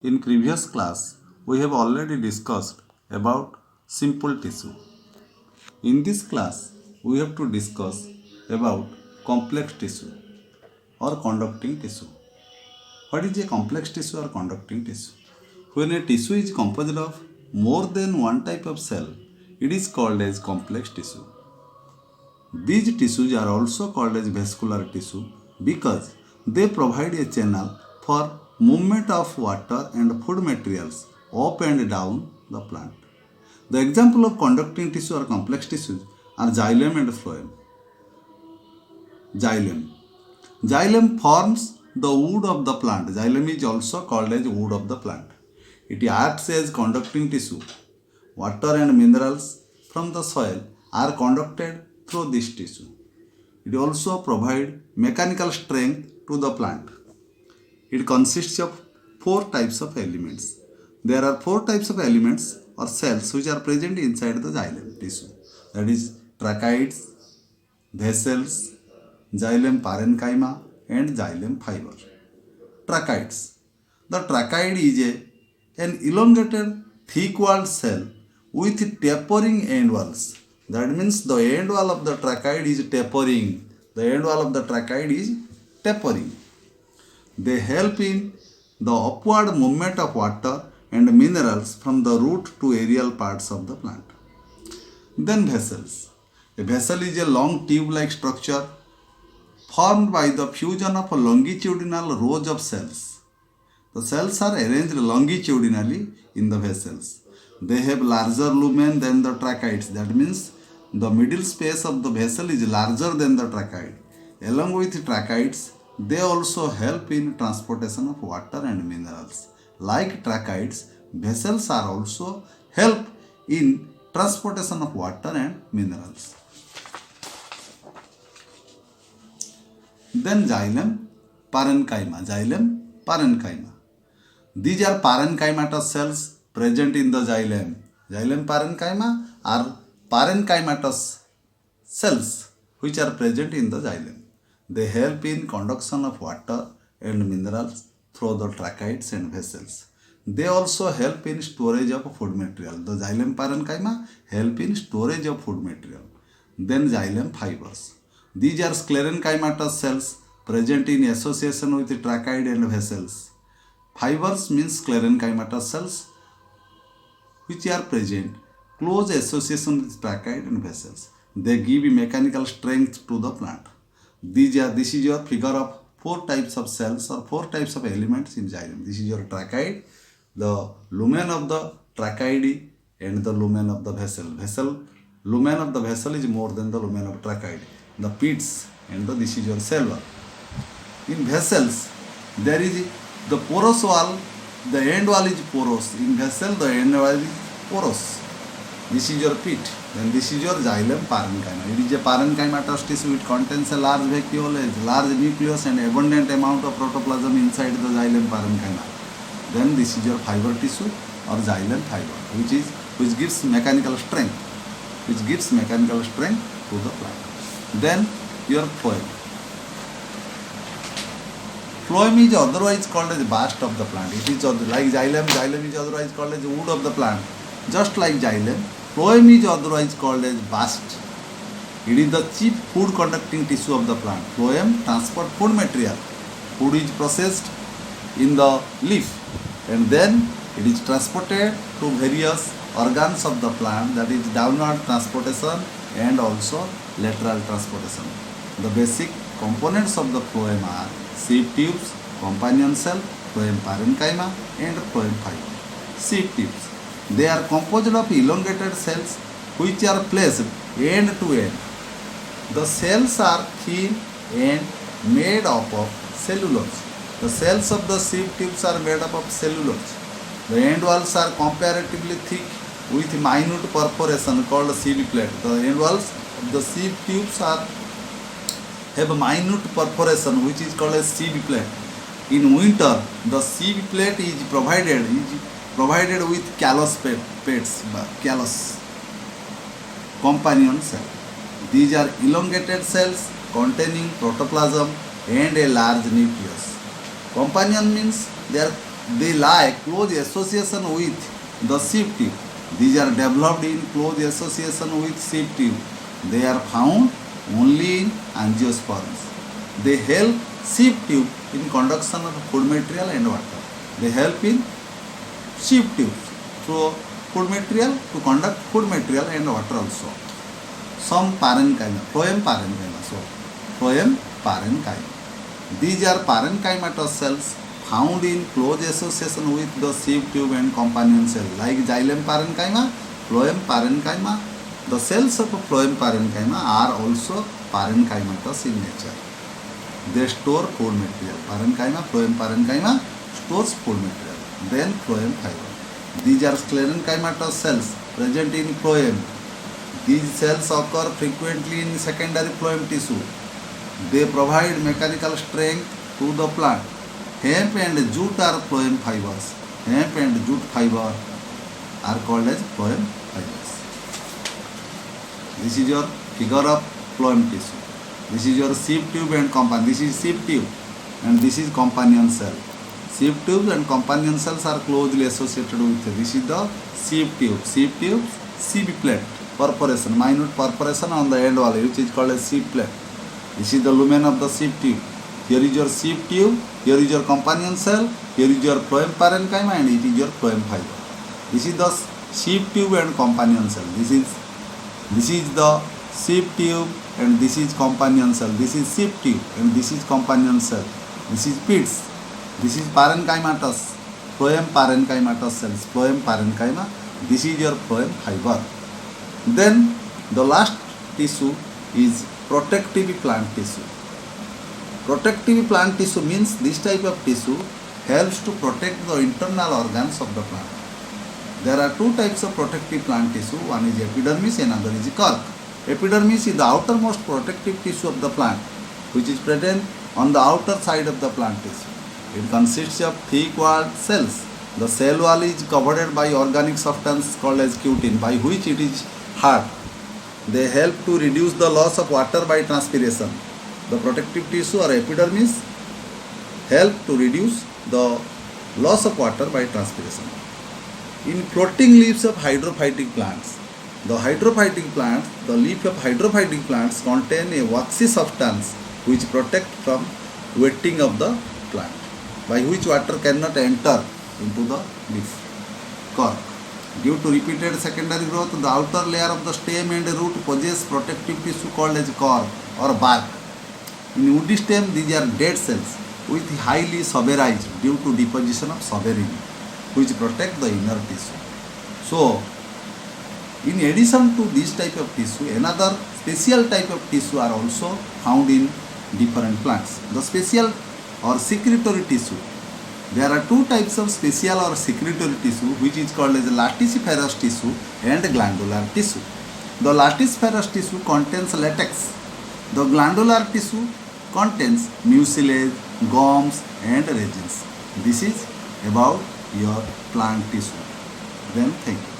In previous class, we have already discussed about simple tissue. In this class, we have to discuss about complex tissue or conducting tissue. What is a complex tissue or conducting tissue? When a tissue is composed of more than one type of cell, it is called as complex tissue. These tissues are also called as vascular tissue because they provide a channel for movement of water and food materials up and down the plant. The example of conducting tissue or complex tissues are xylem and phloem. Xylem. Xylem forms the wood of the plant. Xylem is also called as wood of the plant. It acts as conducting tissue. Water and minerals from the soil are conducted through this tissue. It also provides mechanical strength to the plant. It consists of four types of elements. There are four types of elements or cells which are present inside the xylem tissue. That is tracheids, vessels, xylem parenchyma and xylem fiber. Tracheids. The tracheid is an elongated thick-walled cell with tapering end walls. That means the end wall of the tracheid is tapering. The end wall of the tracheid is tapering. They help in the upward movement of water and minerals from the root to aerial parts of the plant. Then vessels. A vessel is a long tube-like structure formed by the fusion of longitudinal rows of cells. The cells are arranged longitudinally in the vessels. They have larger lumen than the tracheids. That means the middle space of the vessel is larger than the tracheid. Along with tracheids, they also help in transportation of water and minerals. Like tracheids, vessels are also help in transportation of water and minerals. Then xylem parenchyma. Xylem parenchyma. These are parenchymatous cells present in the xylem. Xylem parenchyma are parenchymatous cells which are present in the xylem. They help in conduction of water and minerals through the tracheids and vessels. They also help in storage of food material. The xylem parenchyma help in storage of food material. Then xylem fibers. These are sclerenchymatous cells present in association with tracheid and vessels. Fibers means sclerenchymatous cells which are present close association with tracheid and vessels. They give mechanical strength to the plant. This is your figure of four types of cells or four types of elements in xylem. This is your tracheid, the lumen of the tracheid and the lumen of the vessel. Lumen of the vessel is more than the lumen of tracheid. The pits and this is your cell wall. In vessels, there is the porous wall. The end wall is porous. In vessel, the end wall is porous. This is your pit. Then this is your xylem parenchyma. It is a parenchymatous tissue. It contains a large vacuole, a large nucleus and abundant amount of protoplasm inside the xylem parenchyma. Then this is your fiber tissue or xylem fiber, which gives mechanical strength. Which gives mechanical strength to the plant. Then your phloem. Phloem is otherwise called as bast of the plant. It is like xylem. Xylem is otherwise called as wood of the plant. Just like xylem, phloem is otherwise called as bast. It is the chief food conducting tissue of the plant. Phloem transports food material. Food is processed in the leaf and then it is transported to various organs of the plant, that is downward transportation and also lateral transportation. The basic components of the phloem are sieve tubes, companion cell, phloem parenchyma and phloem fiber. Sieve tubes. They are composed of elongated cells which are placed end to end. The cells are thin and made up of cellulose. The cells of the sieve tubes are made up of cellulose. The end walls are comparatively thick with minute perforation called sieve plate. The end walls of the sieve tubes have a minute perforation which is called a sieve plate. In winter, the sieve plate is provided with callus plates, callus companion cell. These are elongated cells containing protoplasm and a large nucleus. Companion means they are they lie close association with the sheep tube. These are developed in close association with sheep tube. They are found only in angiosperms. They help sheep tube in conduction of food material and water. They help in sheep tubes through food material to conduct food material and water also. Some parenchyma, phloem parenchyma. So, phloem parenchyma. These are parenchymatous cells found in close association with the sheep tube and companion cell like xylem parenchyma, phloem parenchyma. The cells of phloem parenchyma are also parenchymatous in nature. They store food material. Parenchyma, phloem parenchyma stores food material. Then phloem fiber. These are sclerenchymatous cells present in phloem. These cells occur frequently in secondary phloem tissue. They provide mechanical strength to the plant. Hemp and jute are phloem fibers. Hemp and jute fiber are called as phloem fibers. This is your figure of phloem tissue. This is your sheep tube and companion. This is sheep tube and this is companion cell. Sheep tubes and companion cells are closely associated with. This is the sheep tube. Sheep tube, sheep plate, perforation, minute perforation on the end wall, which is called as sheep plate. This is the lumen of the sheep tube. Here is your sheep tube, here is your companion cell, here is your phloem parenchyma and it is your phloem fiber. This is the sheep tube and companion cell. This is the sheep tube and this is companion cell. This is sheep tube and this is companion cell. This is pits. This is parenchymatous, phloem parenchymatous cells, phloem parenchyma. This is your phloem fiber. Then the last tissue is protective plant tissue. Protective plant tissue means this type of tissue helps to protect the internal organs of the plant. There are two types of protective plant tissue. One is epidermis, another is cork. Epidermis is the outermost protective tissue of the plant, which is present on the outer side of the plant tissue. It consists of thick-walled cells. The cell wall is covered by organic substance called as cutin, by which it is hard. They help to reduce the loss of water by transpiration. The protective tissue or epidermis help to reduce the loss of water by transpiration. In floating leaves of hydrophytic plants, the leaf of hydrophytic plants contain a waxy substance which protect from wetting of the plant, by which water cannot enter into the leaf. Cork. Due to repeated secondary growth, the outer layer of the stem and root possess protective tissue called as cork or bark. In woody stem, these are dead cells with highly suberized due to deposition of suberin, which protect the inner tissue. So, in addition to this type of tissue, another special type of tissue are also found in different plants. The special or secretory tissue. There are two types of special or secretory tissue, which is called as latissiferous tissue and glandular tissue. The latissiferous tissue contains latex. The glandular tissue contains mucilage, gums and resins. This is about your plant tissue. Then thank you.